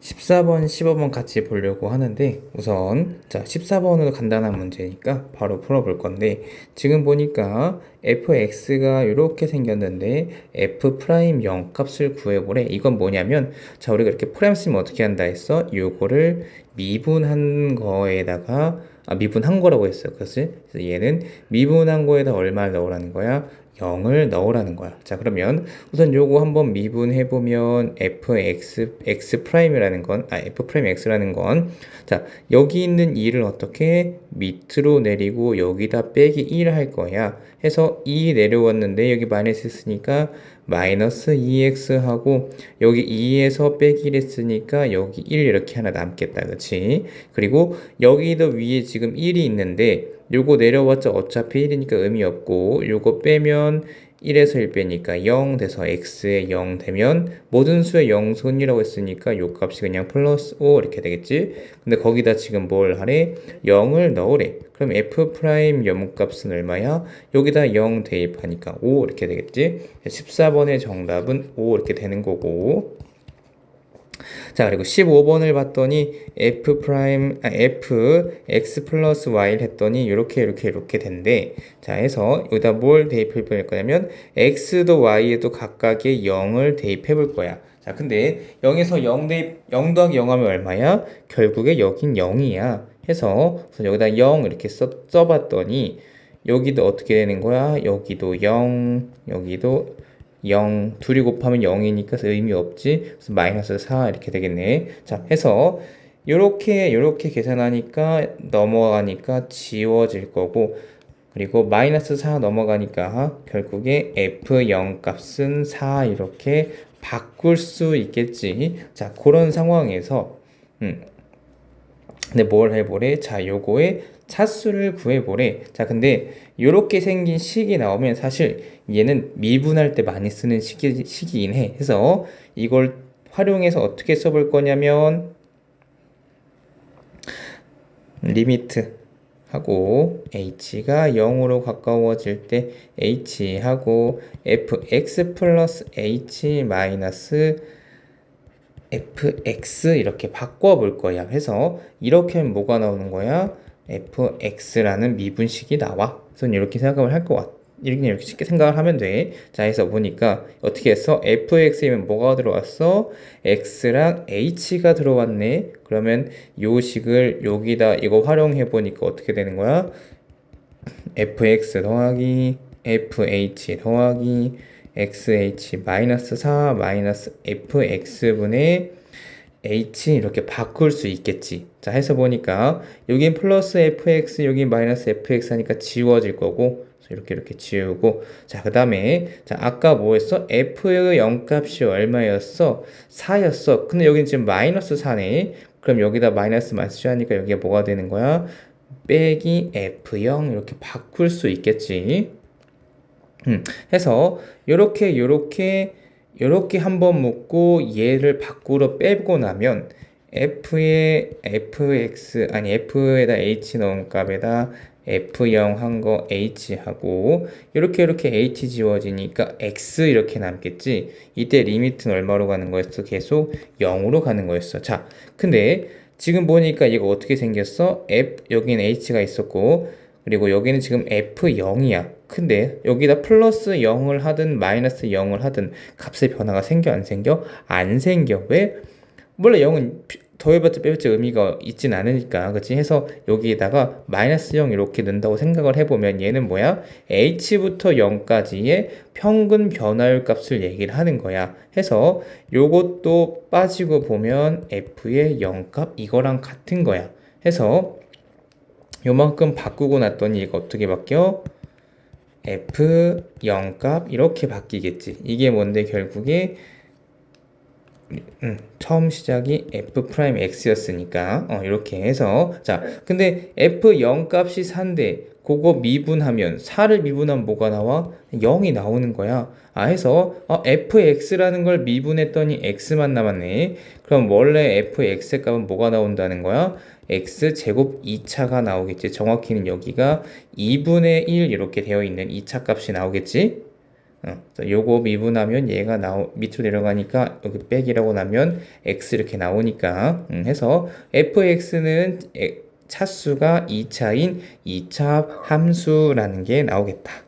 14번, 15번 같이 보려고 하는데 우선 자 14번은 간단한 문제니까 바로 풀어볼 건데 지금 보니까 fx가 이렇게 생겼는데 f 프라임 0 값을 구해보래. 이건 뭐냐면 자 우리가 이렇게 프라임 쓰면 어떻게 한다 했어? 요거를 미분한 거에다가 미분한 거라고 했어. 그래서 얘는 미분한 거에다 얼마를 넣으라는 거야? 0을 넣으라는 거야. 자, 그러면 우선 요거 한번 미분해 보면 x 프라임이라는 건 f 프라임 x라는 건 자, 여기 있는 2를 어떻게 밑으로 내리고 여기다 빼기 1 할 거야. 해서 2 내려왔는데 여기 마이너스 했으니까 마이너스 2x 하고 여기 2에서 빼기 1 했으니까 여기 1 이렇게 하나 남겠다. 그치? 그리고 여기도 위에 지금 1이 있는데 요거 내려왔자 어차피 1이니까 의미 없고 요거 빼면 1에서 1 빼니까 0 돼서 x에 0 되면 모든 수의 0손이라고 했으니까 요 값이 그냥 플러스 5 이렇게 되겠지. 근데 거기다 지금 뭘 하래? 0을 넣으래. 그럼 f 프라임 염값은 얼마야? 여기다 0 대입하니까 5 이렇게 되겠지. 14번의 정답은 5 이렇게 되는 거고. 자, 그리고 15번을 봤더니 f x 플러스 y를 했더니 이렇게 된대. 자, 해서 여기다 뭘 대입해 볼 거냐면 x도 y에도 각각의 0을 대입해 볼 거야. 자, 근데 0에서 0 더하기 0 하면 얼마야? 결국에 여긴 0이야. 해서 여기다 0 이렇게 써봤더니 여기도 어떻게 되는 거야? 여기도 0, 여기도 0, 둘이 곱하면 0이니까 의미 없지. 그래서 마이너스 4 이렇게 되겠네. 자, 해서 요렇게 계산하니까 넘어가니까 지워질 거고 그리고 마이너스 4 넘어가니까 결국에 f0 값은 4 이렇게 바꿀 수 있겠지. 자, 그런 상황에서 근데 뭘 해보래? 자, 요거의 차수를 구해보래. 자, 근데 요렇게 생긴 식이 나오면 사실 얘는 미분할 때 많이 쓰는 식이긴 해. 그래서 이걸 활용해서 어떻게 써볼 거냐면 리미트 하고 h가 0으로 가까워질 때 h 하고 fx 플러스 h 마이너스 fx 이렇게 바꿔볼 거야. 해서 이렇게 하면 뭐가 나오는 거야? fx라는 미분식이 나와. 그래서 이렇게 생각을 할 것 같아. 이렇게 쉽게 생각을 하면 돼. 자, 해서 보니까 어떻게 했어? fx이면 뭐가 들어왔어? x랑 h가 들어왔네. 그러면 요 식을 여기다 이거 활용해 보니까 어떻게 되는 거야? fx 더하기 fh 더하기 xh 마이너스 4 마이너스 fx분의 h 이렇게 바꿀 수 있겠지. 자, 해서 보니까 여긴 플러스 fx 여긴 마이너스 fx 하니까 지워질 거고 이렇게 지우고 자, 그 다음에 자 아까 뭐 했어? f의 0값이 얼마였어? 4였어. 근데 여긴 지금 마이너스 4네. 그럼 여기다 마이너스 하니까 여기가 뭐가 되는 거야? 빼기 f0 이렇게 바꿀 수 있겠지. 해서 요렇게 한번 묶고 얘를 밖으로 빼고 나면 f에다 h 넣은 값에다 f0 한 거 h 하고 이렇게 h 지워지니까 x 이렇게 남겠지. 이때 리미트는 얼마로 가는 거였어? 계속 0으로 가는 거였어. 자, 근데 지금 보니까 이거 어떻게 생겼어? 여기는 h가 있었고 그리고 여기는 지금 f0이야. 근데 여기다 플러스 0을 하든 마이너스 0을 하든 값의 변화가 생겨 안 생겨? 안 생겨. 왜? 원래 0은 더해봤자 빼봤자 의미가 있진 않으니까. 그치? 해서 여기에다가 마이너스 0 이렇게 넣는다고 생각을 해보면 얘는 뭐야? h부터 0까지의 평균 변화율 값을 얘기를 하는 거야. 해서 요것도 빠지고 보면 f의 0값 이거랑 같은 거야. 해서 요만큼 바꾸고 났더니 이거 어떻게 바뀌어? f0 값 이렇게 바뀌겠지. 이게 뭔데 결국에 처음 시작이 f 프라임 x였으니까 이렇게 해서 자 근데 f0 값이 4인데 그거 미분하면 4를 미분하면 뭐가 나와? 0이 나오는 거야. 해서 fx라는 걸 미분했더니 x만 남았네. 그럼 원래 fx의 값은 뭐가 나온다는 거야? x제곱 2차가 나오겠지. 정확히는 여기가 2분의 1 이렇게 되어 있는 2차 값이 나오겠지. 그래서 요거 미분하면 얘가 밑으로 내려가니까 여기 빼기라고 나면 x 이렇게 나오니까 해서 fx는 차수가 2차인 2차 함수라는 게 나오겠다.